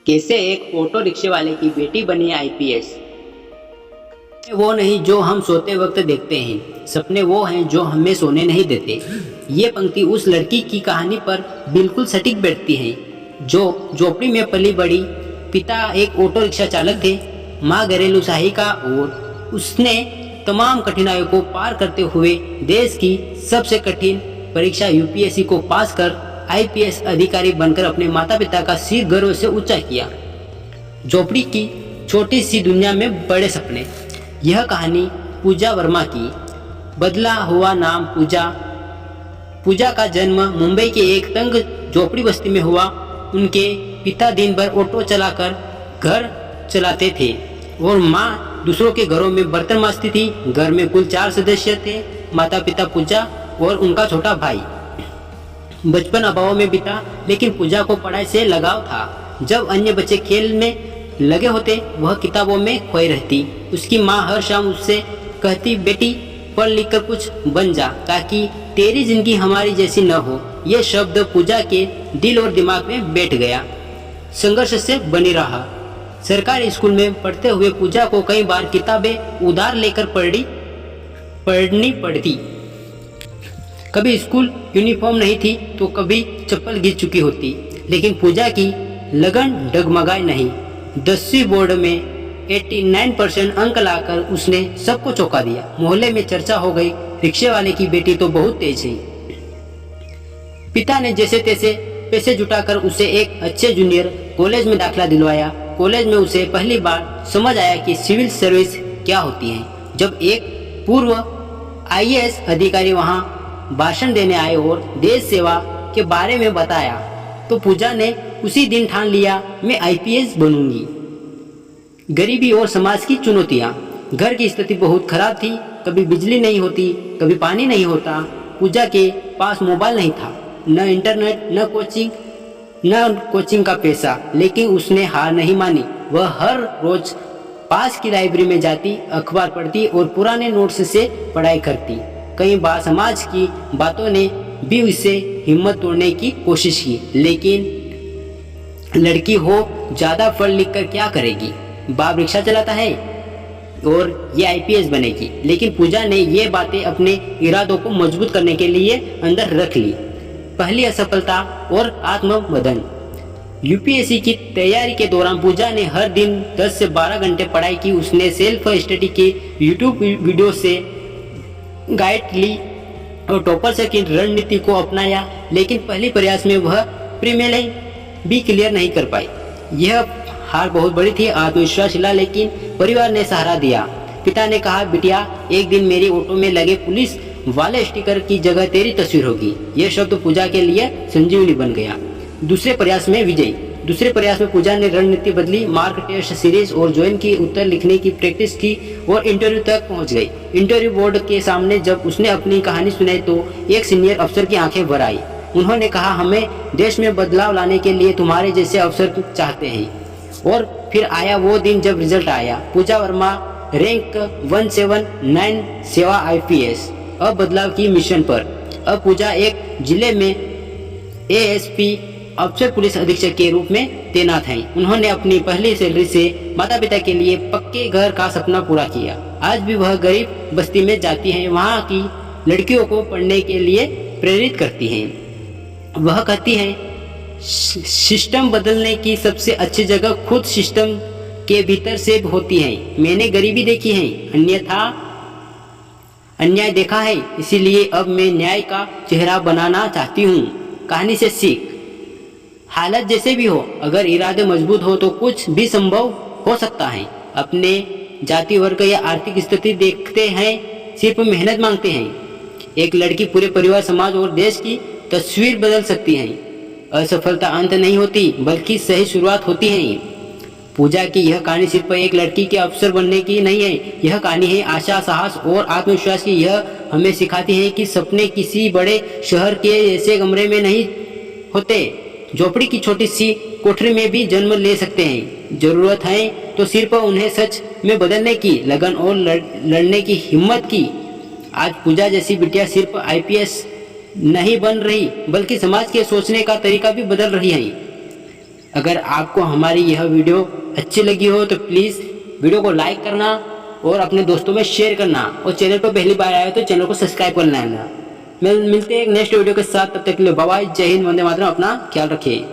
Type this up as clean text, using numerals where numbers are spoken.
कैसे एक ऑटो रिक्शे वाले की बेटी बनी आईपीएस। वो नहीं जो हम सोते वक्त देखते हैं, सपने वो हैं जो हमें सोने नहीं देते। ये पंक्ति उस लड़की की कहानी पर बिल्कुल सटीक बैठती है जो झोपड़ी में पली बड़ी। पिता एक ऑटो रिक्शा चालक थे, माँ घरेलू सहायिका, और उसने तमाम कठिनाइयों को पार करते हुए देश की सबसे कठिन परीक्षा यूपीएससी को पास कर आईपीएस अधिकारी बनकर अपने माता पिता का सिर गर्व से ऊंचा किया। झोपड़ी की छोटी सी दुनिया में बड़े सपने। यह कहानी पूजा वर्मा की। बदला हुआ नाम पूजा। पूजा का जन्म मुंबई के एक तंग झोपड़ी बस्ती में हुआ। उनके पिता दिन भर ऑटो चलाकर घर चलाते थे और माँ दूसरों के घरों में बर्तन मांजती थी। घर में कुल 4 सदस्य थे, माता पिता, पूजा और उनका छोटा भाई। बचपन अभाव में बीता, लेकिन पूजा को पढ़ाई से लगाव था। जब अन्य बच्चे खेल में लगे होते, वह किताबों में खोई रहती। उसकी माँ हर शाम उससे कहती, बेटी पढ़ लिख कर कुछ बन जा ताकि तेरी जिंदगी हमारी जैसी न हो। यह शब्द पूजा के दिल और दिमाग में बैठ गया। संघर्ष से बनी रहा। सरकारी स्कूल में पढ़ते हुए पूजा को कई बार किताबें उधार लेकर पढ़नी पड़ती। कभी स्कूल यूनिफॉर्म नहीं थी तो कभी चप्पल गिर चुकी होती, लेकिन पूजा की लगन डगमगाई नहीं। 10वीं बोर्ड में 89% अंक लाकर उसने सबको चौंका दिया। मोहल्ले में चर्चा हो गई, रिक्शे वाले की बेटी तो बहुत तेज है। पिता ने जैसे तैसे पैसे जुटाकर उसे एक अच्छे जूनियर कॉलेज में दाखिला दिलवाया। कॉलेज में उसे पहली बार समझ आया कि सिविल सर्विस क्या होती है। जब एक पूर्व आईएएस अधिकारी वहां भाषण देने आए और देश सेवा के बारे में बताया तो पूजा ने उसी दिन ठान लिया, मैं आईपीएस बनूंगी। गरीबी और समाज की चुनौतियां। घर की स्थिति बहुत खराब थी। कभी बिजली नहीं होती, कभी पानी नहीं होता। पूजा के पास मोबाइल नहीं था, न इंटरनेट, न कोचिंग का पैसा, लेकिन उसने हार नहीं मानी। वह हर रोज पास की लाइब्रेरी में जाती, अखबार पढ़ती और पुराने नोट्स से पढ़ाई करती। कई बार समाज की बातों ने भी उससे हिम्मत तोड़ने की कोशिश की, लेकिन लड़की हो, ज्यादा पढ़ लिख कर क्या करेगी? बाप रिक्शा चलाता है और ये आईपीएस बनेगी। लेकिन पूजा ने ये बातें अपने इरादों को मजबूत करने के लिए अंदर रख ली। पहली असफलता और आत्मबंधन। यूपीएससी की तैयारी के दौरान पूजा ने हर दिन 10 से 12 घंटे पढ़ाई की। उसने सेल्फ स्टडी के यूट्यूब वीडियो से गाइड ली और टॉपर से की रणनीति को अपनाया, लेकिन पहले प्रयास में वह प्रीलिमिनरी भी क्लियर नहीं कर पाई। यह हार बहुत बड़ी थी। आत्मविश्वास हिला, लेकिन परिवार ने सहारा दिया। पिता ने कहा, बिटिया एक दिन मेरी ऑटो में लगे पुलिस वाले स्टिकर की जगह तेरी तस्वीर होगी। यह शब्द पूजा के लिए संजीवनी बन गया। दूसरे प्रयास में विजय। दूसरे प्रयास में पूजा ने रणनीति बदली, मार्क टेस्ट सीरीज और ज्वाइन की उत्तर लिखने की प्रैक्टिस की और इंटरव्यू तक पहुंच गई। इंटरव्यू बोर्ड के सामने जब उसने अपनी कहानी सुनाई तो एक सीनियर अफसर की आंखें भर आई। उन्होंने कहा, हमें देश में बदलाव लाने के लिए तुम्हारे जैसे अफसर चाहते हैं। और फिर आया वो दिन जब रिजल्ट आया। पूजा वर्मा रैंक 179 सेवा आईपीएस। अब बदलाव की मिशन पर। अब पूजा एक जिले में एएसपी अफसर पुलिस अधीक्षक के रूप में तैनात हैं। उन्होंने अपनी पहली सैलरी से माता पिता के लिए पक्के घर का सपना पूरा किया। आज भी वह गरीब बस्ती में जाती हैं, वहाँ की लड़कियों को पढ़ने के लिए प्रेरित करती हैं। वह कहती हैं, सिस्टम बदलने की सबसे अच्छी जगह खुद सिस्टम के भीतर से होती है। मैंने गरीबी देखी है, अन्याय देखा है, इसीलिए अब मैं न्याय का चेहरा बनाना चाहती हूँ। कहानी से सीख। हालत जैसे भी हो, अगर इरादे मजबूत हो तो कुछ भी संभव हो सकता है। अपने जाति, वर्ग या आर्थिक स्थिति देखते हैं, सिर्फ मेहनत मांगते हैं। एक लड़की पूरे परिवार, समाज और देश की तस्वीर बदल सकती है। असफलता अंत नहीं होती, बल्कि सही शुरुआत होती है। पूजा की यह कहानी सिर्फ एक लड़की के अफसर बनने की नहीं है। यह कहानी है आशा, साहस और आत्मविश्वास की। यह हमें सिखाती है कि सपने किसी बड़े शहर के ऐसे कमरे में नहीं होते, झोपड़ी की छोटी सी कोठरी में भी जन्म ले सकते हैं। जरूरत है तो सिर्फ उन्हें सच में बदलने की, लगन और लड़ने की हिम्मत की। आज पूजा जैसी बिटिया सिर्फ आईपीएस नहीं बन रही, बल्कि समाज के सोचने का तरीका भी बदल रही है। अगर आपको हमारी यह वीडियो अच्छी लगी हो तो प्लीज़ वीडियो को लाइक करना और अपने दोस्तों में शेयर करना, और चैनल पर पहली बार आए हो तो चैनल को सब्सक्राइब करना है ना। मिलते हैं एक नेक्स्ट वीडियो के साथ, तब तक के लिए बाय बाय, जय हिंद, वंदे मातरम, अपना ख्याल रखिए।